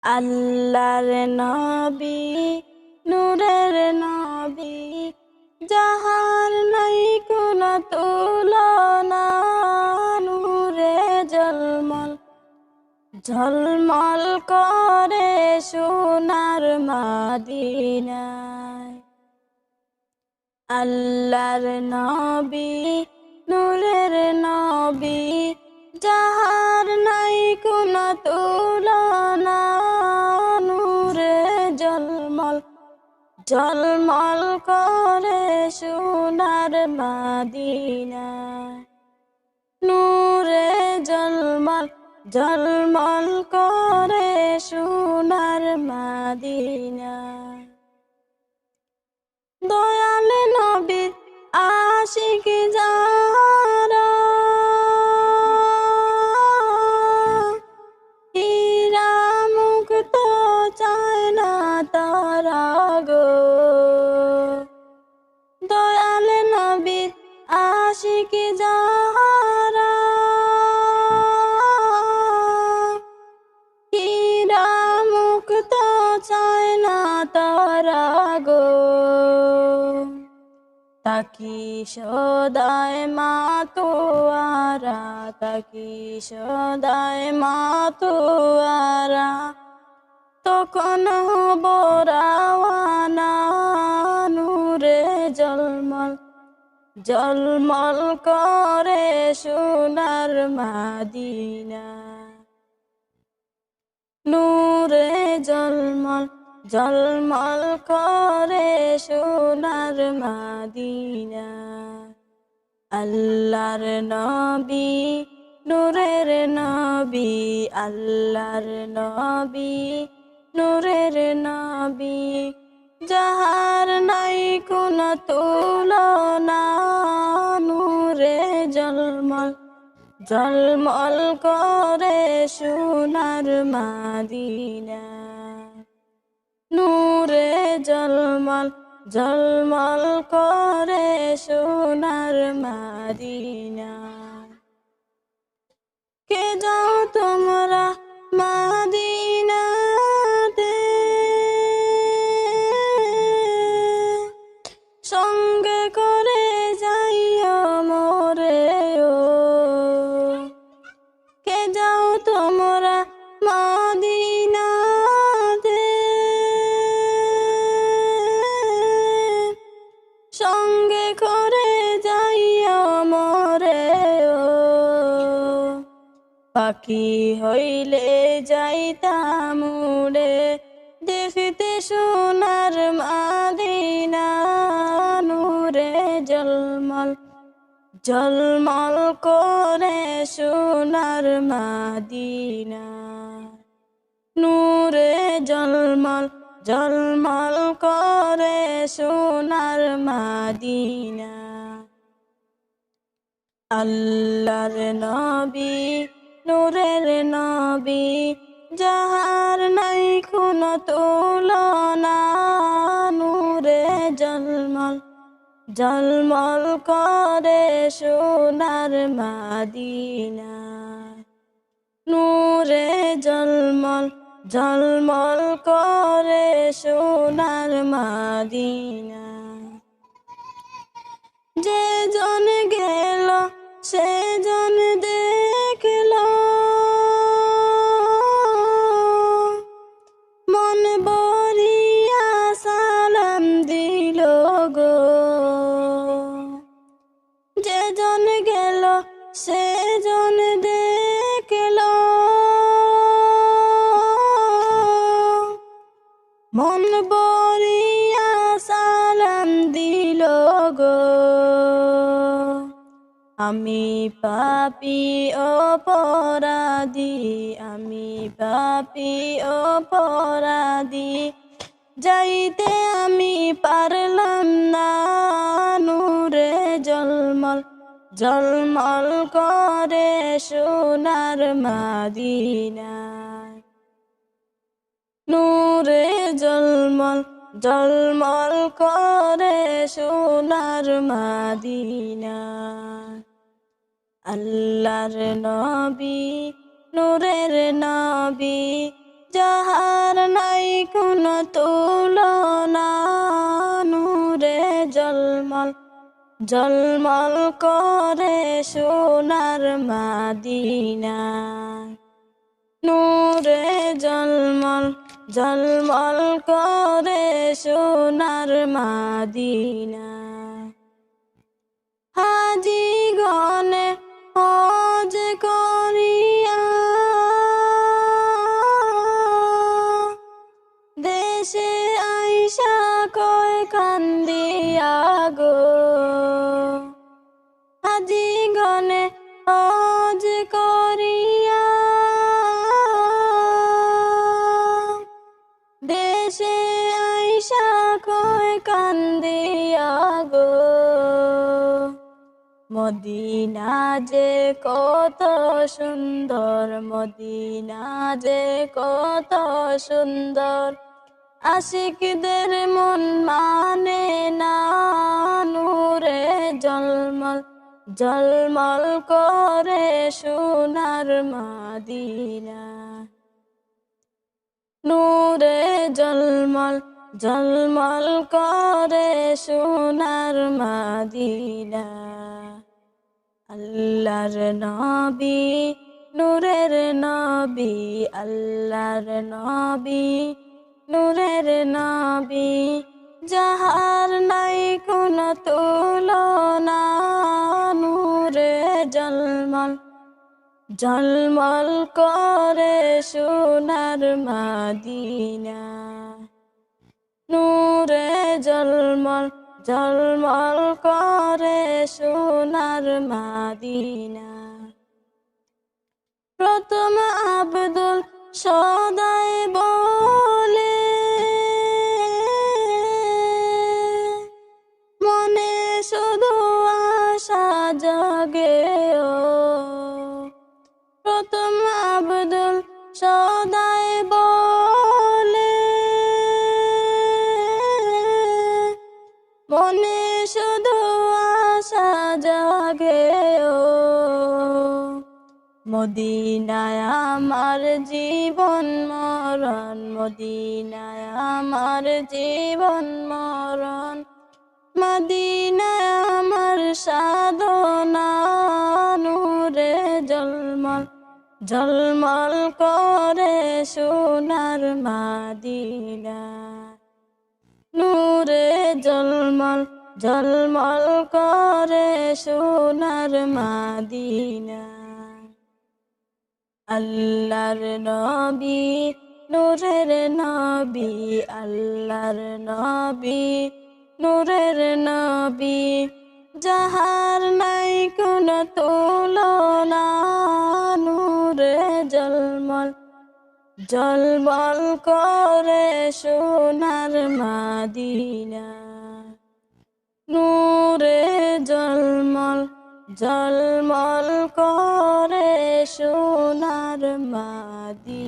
আল্লাহর নবী নূরের নবী যাহার নাই কোনো তুলনা নূরে ঝলমল ঝলমল করে সোনার মদিনায় আল্লাহর নবী নূরের নবী যাহার নাই কোনো তুলনা নূরে ঝলমল ঝলমল করে সোনার মদিনায় নূরে ঝলমল ঝলমল করে সোনার মদিনায় দয়াল নবীর আশিক যারা হীরা মুক্ত চায় না তারা গো দয়াল নবীর আশিক যারা হীরা মুক্ত চায় না তারা গো তাকি সদায় মাতোয়ারা তাকি সদায় মাতোয়ারা তখন বরাওয়ানা নূরে ঝলমল ঝলমল করে সোনার মদিনা নূরে ঝলমল ঝলমল করে সোনার মদিনা আল্লাহর নবী নূরের নবী আল্লাহর নবী নূরের নবী যাহার নাই কোনো তুলনা নূরে ঝলমল ঝলমল করে সোনার মদিনা নূরে ঝলমল ঝলমল করে সোনার মদিনা কে যাও তোমরা মদিনাতে সঙ্গে করে যাইও মোরে ও কে যাও তোমরা মদিনাতে সঙ্গে করে যাইও মোরে ও পাখি হইলে যাইতাম উড়ে দেখিতে সোনার মদিনা নূরে ঝলমল ঝলমল করে সোনার মদিনা নূরে ঝলমল ঝলমল করে সোনার মদিনা আল্লাহর নবী নূরের নবী যাহার নাই কোনো তুলনা নূরে ঝলমল ঝলমল করে সোনার মদিনা নূরে ঝলমল ঝলমল করে সোনার মদিনা যে জন গেল সে জন দেখল মন বরিয়া সালাম দিল গো যে জন গেল সে জন দেখল মন বরিয়া সালাম দিল গো আমি পাপী অপরাধী আমি পাপী অপরাধী যাইতে আমি পারলাম না নূরে ঝলমল ঝলমল করে সোনার মদিনা নূরে ঝলমল ঝলমল করে সোনার মদিনা আল্লাহর নবী নূরের নবী যাহার নাই কোনো তুলনা, নূরে জলমল জলমল করে সোনার মাদিনা। নূরে জলমল জলমল করে সোনার মাদিনা। হাজি গনে হজ করিয়া দেশে আইসা কয় কান্দিয়া গো। হাজি গনে হজ করিয়া দেশে আইসা কয় কান্দিয়া গো। মদিনা যে কত সুন্দর, মদিনা যে কত সুন্দর, আশিকদের মন মানে না। নূরে জলমল জলমল করে সোনার মাদিনা। নূরে জলমল জলমল করে সোনার মাদিনা। আল্লাহর নবী নূরের নবী, আল্লাহর নবী নূরের নবী, যাহার নাই কোনো তুলনা। নূরে জলমল জলমল করে সোনার মাদিনা। নূরে জলমল জলমল করে সোনার মাদিনা। প্রথম আব্দুল সদাই বলে মনে শুধু আশা জাগে ও। প্রথম আব্দুল সদাই বলে মনে শুধু আশা জাগে ও। মদিনায় আমার জীবন মরণ, মদিনায় আমার জীবন মরণ, মদিনায় আমার সাধনা। নূরে জলমল জলমল করে সোনার মাদিনা। নূরে জলমল জলমল করে সোনার মাদিনা। আল্লাহর নবী নূরের নবী, আল্লাহর নবী নূরের নবী, যাহার নাই কোনো তুলনা। নূরে জলমল জলমল করে সোনার মাদিনা। নূরে জলমল জলমল করে সোনার মাদিনা।